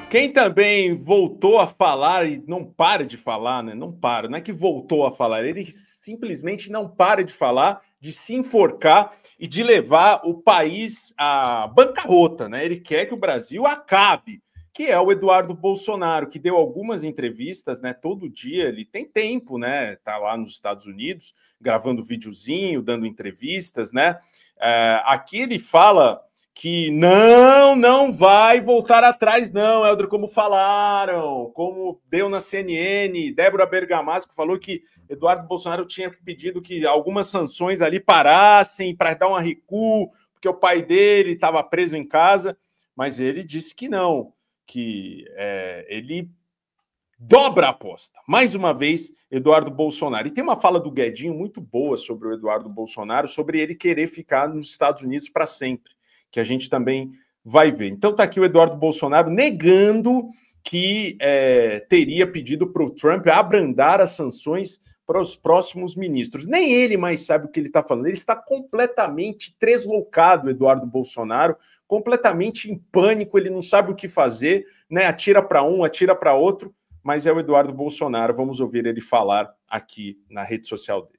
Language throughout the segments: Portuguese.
Quem também voltou a falar e não para de falar, né? Não para, não é que voltou a falar, ele simplesmente não para de falar, de se enforcar e de levar o país à bancarrota, né? Ele quer que o Brasil acabe, que é o Eduardo Bolsonaro, que deu algumas entrevistas, né? Todo dia ele tem tempo, né? Tá lá nos Estados Unidos, gravando videozinho, dando entrevistas, né? Aqui ele fala que não vai voltar atrás, não, Helder, como falaram, como deu na CNN, Débora Bergamasco falou que Eduardo Bolsonaro tinha pedido que algumas sanções ali parassem para dar uma recuo, porque o pai dele estava preso em casa, mas ele disse que não, que ele dobra a aposta. Mais uma vez, Eduardo Bolsonaro. E tem uma fala do Guedinho muito boa sobre o Eduardo Bolsonaro, sobre ele querer ficar nos Estados Unidos para sempre, que a gente também vai ver. Então tá aqui o Eduardo Bolsonaro negando que teria pedido para o Trump abrandar as sanções para os próximos ministros. Nem ele mais sabe o que ele está falando. Ele está completamente tresloucado, Eduardo Bolsonaro, completamente em pânico, ele não sabe o que fazer, né? Atira para um, atira para outro, mas é o Eduardo Bolsonaro. Vamos ouvir ele falar aqui na rede social dele.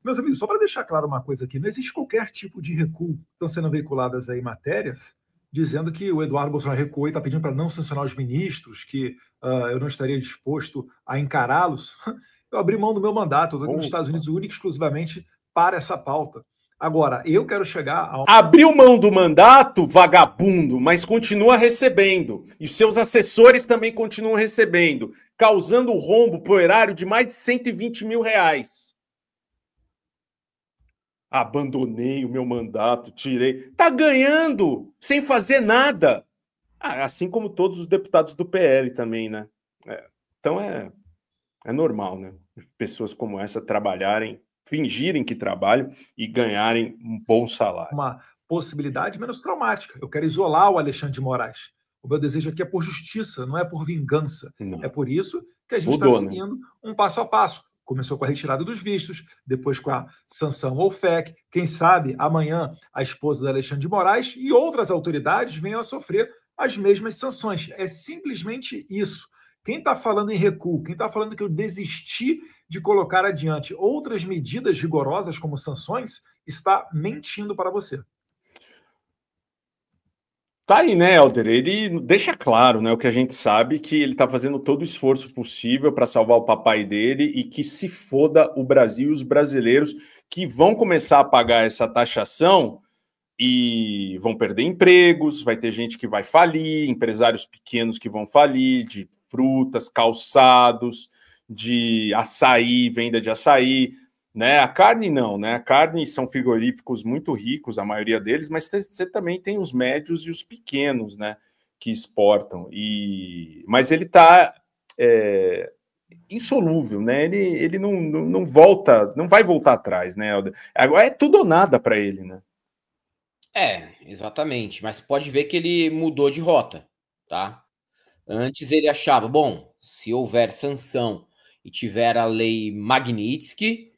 Meus amigos, só para deixar claro uma coisa aqui, não existe qualquer tipo de recuo. Estão sendo veiculadas aí matérias dizendo que o Eduardo Bolsonaro recuou e está pedindo para não sancionar os ministros, que eu não estaria disposto a encará-los. Eu abri mão do meu mandato, eu estou aqui nos Estados Unidos única e exclusivamente para essa pauta. Agora, eu quero chegar a... Abriu mão do mandato, vagabundo, mas continua recebendo. E seus assessores também continuam recebendo, causando um rombo para o erário de mais de 120 mil reais. Abandonei o meu mandato, tirei. Tá ganhando sem fazer nada. Assim como todos os deputados do PL também, né? Então é normal, né? Pessoas como essa trabalharem, fingirem que trabalham e ganharem um bom salário. Uma possibilidade menos traumática. Eu quero isolar o Alexandre de Moraes. O meu desejo aqui é por justiça, não é por vingança. Não. É por isso que a gente está seguindo um passo a passo. Começou com a retirada dos vistos, depois com a sanção ao FEC. Quem sabe amanhã a esposa do Alexandre de Moraes e outras autoridades venham a sofrer as mesmas sanções. É simplesmente isso. Quem está falando em recuo, quem está falando que eu desisti de colocar adiante outras medidas rigorosas como sanções, está mentindo para você. Tá aí, né, Helder? Ele deixa claro, né, o que a gente sabe, que ele tá fazendo todo o esforço possível para salvar o papai dele e que se foda o Brasil e os brasileiros que vão começar a pagar essa taxação e vão perder empregos, vai ter gente que vai falir, empresários pequenos que vão falir, de frutas, calçados, de açaí, venda de açaí, né? A carne não, né? A carne são frigoríficos muito ricos, a maioria deles, mas você também tem os médios e os pequenos, né? Que exportam. Mas ele está insolúvel, né? Ele não volta, não vai voltar atrás, né, Helder? Agora é tudo ou nada para ele, né? Exatamente. Mas pode ver que ele mudou de rota, tá? Antes ele achava, bom, se houver sanção e tiver a lei Magnitsky,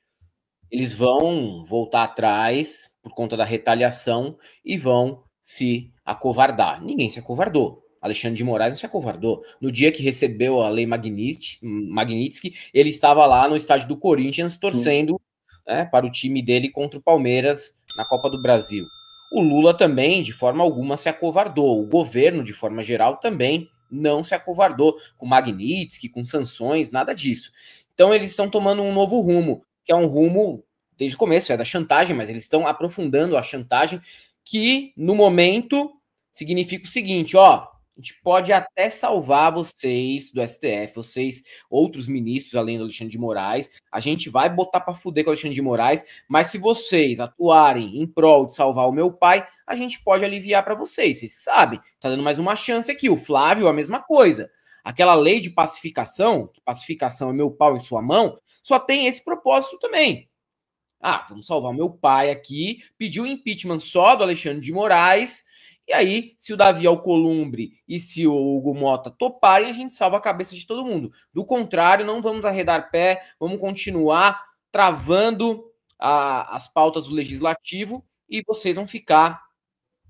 eles vão voltar atrás por conta da retaliação e vão se acovardar. Ninguém se acovardou. Alexandre de Moraes não se acovardou. No dia que recebeu a lei Magnitsky, ele estava lá no estádio do Corinthians torcendo, né, para o time dele contra o Palmeiras na Copa do Brasil. O Lula também, de forma alguma, se acovardou. O governo, de forma geral, também não se acovardou com Magnitsky, com sanções, nada disso. Então eles estão tomando um novo rumo, que é um rumo, desde o começo, é da chantagem, mas eles estão aprofundando a chantagem, que, no momento, significa o seguinte, ó, a gente pode até salvar vocês do STF, vocês, outros ministros, além do Alexandre de Moraes, a gente vai botar pra fuder com o Alexandre de Moraes, mas se vocês atuarem em prol de salvar o meu pai, a gente pode aliviar pra vocês sabem, tá dando mais uma chance aqui, o Flávio, a mesma coisa. Aquela lei de pacificação, que pacificação é meu pau em sua mão, só tem esse propósito também. Vamos salvar o meu pai aqui, pediu o impeachment só do Alexandre de Moraes, e aí, se o Davi Alcolumbre e se o Hugo Mota toparem, a gente salva a cabeça de todo mundo. Do contrário, não vamos arredar pé, vamos continuar travando as pautas do Legislativo e vocês vão ficar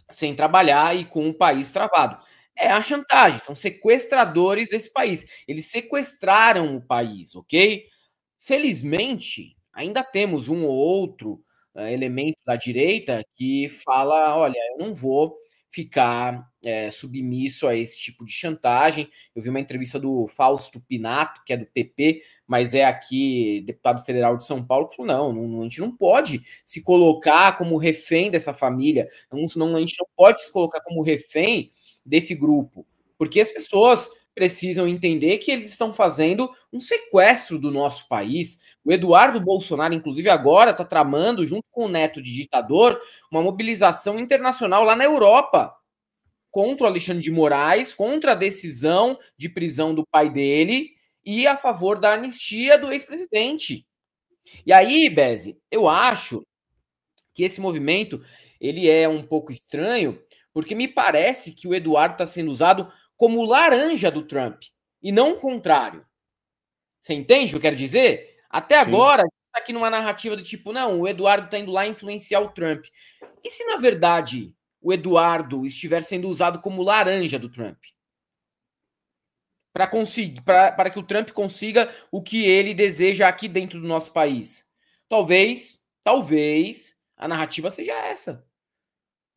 sem trabalhar e com o país travado. É a chantagem, são sequestradores desse país. Eles sequestraram o país, ok? Felizmente, ainda temos um ou outro elemento da direita que fala, olha, eu não vou ficar submisso a esse tipo de chantagem. Eu vi uma entrevista do Fausto Pinato, que é do PP, mas é aqui deputado federal de São Paulo, que falou, não, a gente não pode se colocar como refém dessa família, a gente não pode se colocar como refém desse grupo, porque as pessoas precisam entender que eles estão fazendo um sequestro do nosso país. O Eduardo Bolsonaro, inclusive, agora está tramando, junto com o neto de ditador, uma mobilização internacional lá na Europa contra o Alexandre de Moraes, contra a decisão de prisão do pai dele e a favor da anistia do ex-presidente. E aí, Beze, eu acho que esse movimento ele é um pouco estranho, porque me parece que o Eduardo está sendo usado como laranja do Trump, e não o contrário. Você entende o que eu quero dizer? Até agora, a gente está aqui numa narrativa do tipo, não, o Eduardo está indo lá influenciar o Trump. E se, na verdade, o Eduardo estiver sendo usado como laranja do Trump? Para que o Trump consiga o que ele deseja aqui dentro do nosso país. Talvez, a narrativa seja essa.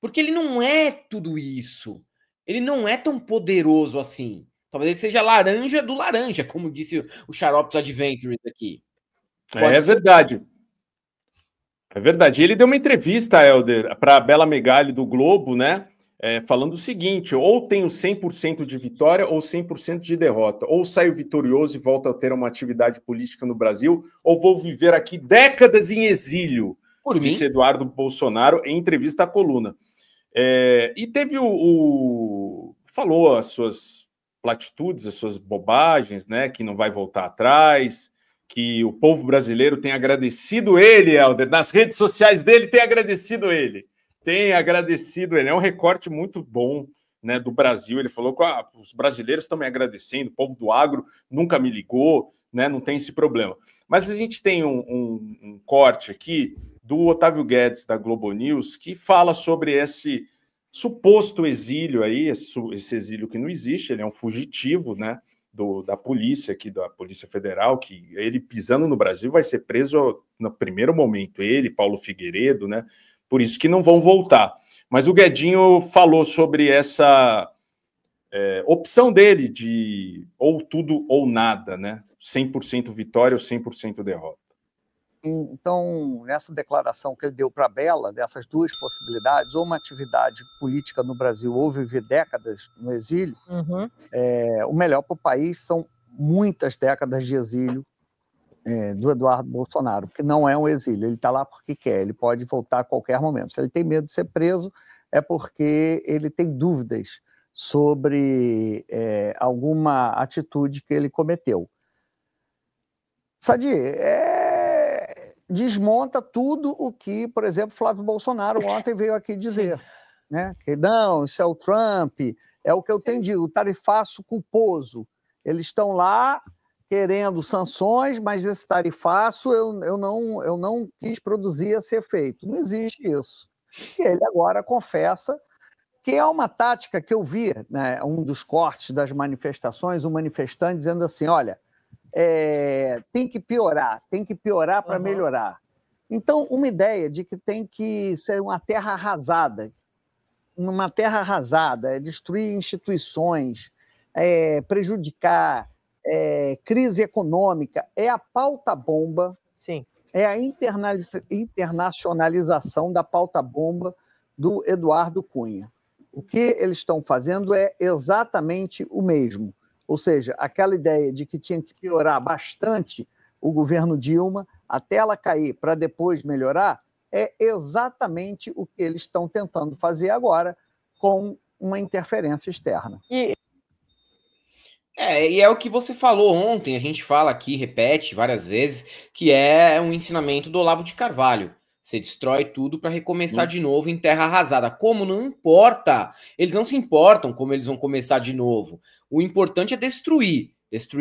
Porque ele não é tudo isso. Ele não é tão poderoso assim. Talvez ele seja laranja do laranja, como disse o Xaropes Adventures aqui. É verdade. É verdade. Ele deu uma entrevista, Helder, para a Bela Megali do Globo, né? Falando o seguinte: ou tenho 100% de vitória ou 100% de derrota. Ou saio vitorioso e volto a ter uma atividade política no Brasil, ou vou viver aqui décadas em exílio. Por disse Eduardo Bolsonaro em entrevista à Coluna. E teve falou as suas platitudes, as suas bobagens, né? Que não vai voltar atrás, que o povo brasileiro tem agradecido ele, Helder, nas redes sociais dele tem agradecido ele. É um recorte muito bom, né, do Brasil. Ele falou que os brasileiros estão me agradecendo, o povo do agro nunca me ligou, né, não tem esse problema. Mas a gente tem um corte aqui do Otávio Guedes, da Globo News, que fala sobre esse suposto exílio aí, esse exílio que não existe, ele é um fugitivo, né, da polícia aqui, da Polícia Federal, que ele pisando no Brasil vai ser preso no primeiro momento, ele, Paulo Figueiredo, né, por isso que não vão voltar. Mas o Guedinho falou sobre essa opção dele de ou tudo ou nada, né, 100% vitória ou 100% derrota. Então, nessa declaração que ele deu para a Bela, dessas duas possibilidades, ou uma atividade política no Brasil ou viver décadas no exílio, o melhor para o país são muitas décadas de exílio do Eduardo Bolsonaro, que não é um exílio, ele está lá porque quer, ele pode voltar a qualquer momento. Se ele tem medo de ser preso, é porque ele tem dúvidas sobre alguma atitude que ele cometeu. Sadi, desmonta tudo o que, por exemplo, Flávio Bolsonaro ontem veio aqui dizer, né? Que não, isso é o Trump, é o que eu tenho dito, o tarifaço culposo. Eles estão lá querendo sanções, mas esse tarifaço eu não quis produzir esse efeito. Não existe isso. E ele agora confessa que é uma tática que eu vi, né, um dos cortes das manifestações, um manifestante dizendo assim, olha, tem que piorar para melhorar. Então, uma ideia de que tem que ser uma terra arrasada, destruir instituições, prejudicar, crise econômica, é a pauta-bomba, é a internacionalização da pauta-bomba do Eduardo Cunha. O que eles estão fazendo é exatamente o mesmo. Ou seja, aquela ideia de que tinha que piorar bastante o governo Dilma até ela cair para depois melhorar, é exatamente o que eles estão tentando fazer agora com uma interferência externa. E é o que você falou ontem, a gente fala aqui, repete várias vezes, que é um ensinamento do Olavo de Carvalho. Você destrói tudo para recomeçar de novo em terra arrasada. Como não importa, eles não se importam como eles vão começar de novo. O importante é destruir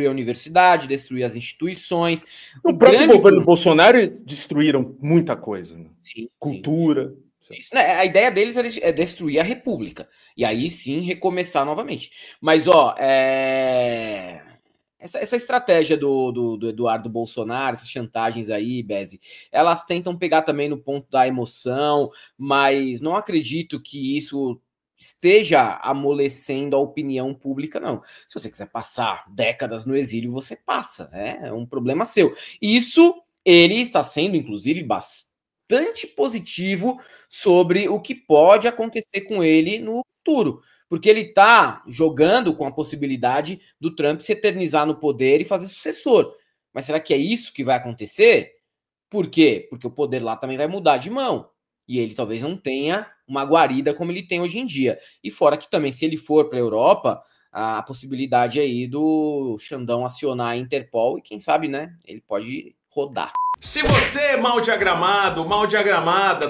a universidade, destruir as instituições. O próprio governo Bolsonaro destruíram muita coisa, né? Sim, cultura. Isso, né? A ideia deles é destruir a República. E aí sim recomeçar novamente. Mas, ó, essa estratégia do Eduardo Bolsonaro, essas chantagens aí, Beze, elas tentam pegar também no ponto da emoção, mas não acredito que isso esteja amolecendo a opinião pública, não. Se você quiser passar décadas no exílio, você passa. É um problema seu. Isso, ele está sendo, inclusive, bastante positivo sobre o que pode acontecer com ele no futuro. Porque ele está jogando com a possibilidade do Trump se eternizar no poder e fazer sucessor. Mas será que é isso que vai acontecer? Por quê? Porque o poder lá também vai mudar de mão. E ele talvez não tenha uma guarida como ele tem hoje em dia. E fora que também, se ele for para a Europa, a possibilidade aí do Xandão acionar a Interpol e quem sabe, né, ele pode rodar. Se você é mal diagramada,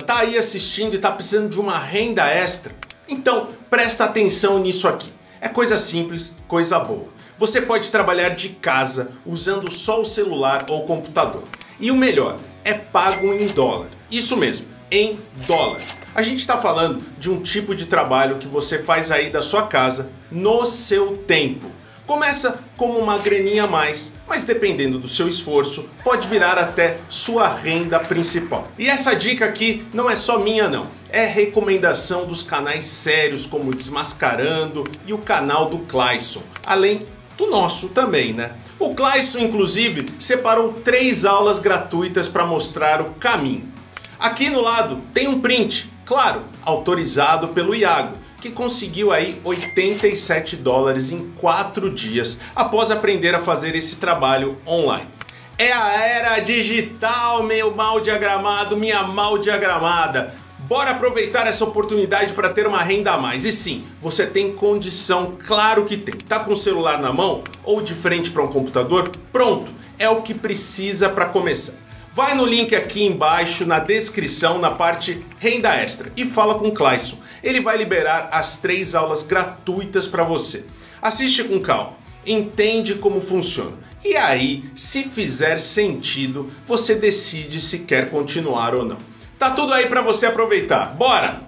tá aí assistindo e tá precisando de uma renda extra, então presta atenção nisso aqui. É coisa simples, coisa boa. Você pode trabalhar de casa usando só o celular ou o computador. E o melhor, é pago em dólar. Isso mesmo, em dólar. A gente está falando de um tipo de trabalho que você faz aí da sua casa no seu tempo. Começa como uma graninha a mais, mas dependendo do seu esforço, pode virar até sua renda principal. E essa dica aqui não é só minha não, é recomendação dos canais sérios como Desmascarando e o canal do Clayson, além do nosso também, né? O Clayson, inclusive, separou 3 aulas gratuitas para mostrar o caminho. Aqui no lado tem um print, claro, autorizado pelo Iago, que conseguiu aí $87 em 4 dias após aprender a fazer esse trabalho online. É a era digital, meu mal diagramado, minha mal diagramada. Bora aproveitar essa oportunidade para ter uma renda a mais. E sim, você tem condição, claro que tem. Tá com o celular na mão ou de frente para um computador? Pronto, é o que precisa para começar. Vai no link aqui embaixo na descrição, na parte Renda Extra, e fala com o Clayson. Ele vai liberar as 3 aulas gratuitas para você. Assiste com calma, entende como funciona. E aí, se fizer sentido, você decide se quer continuar ou não. Tá tudo aí para você aproveitar. Bora!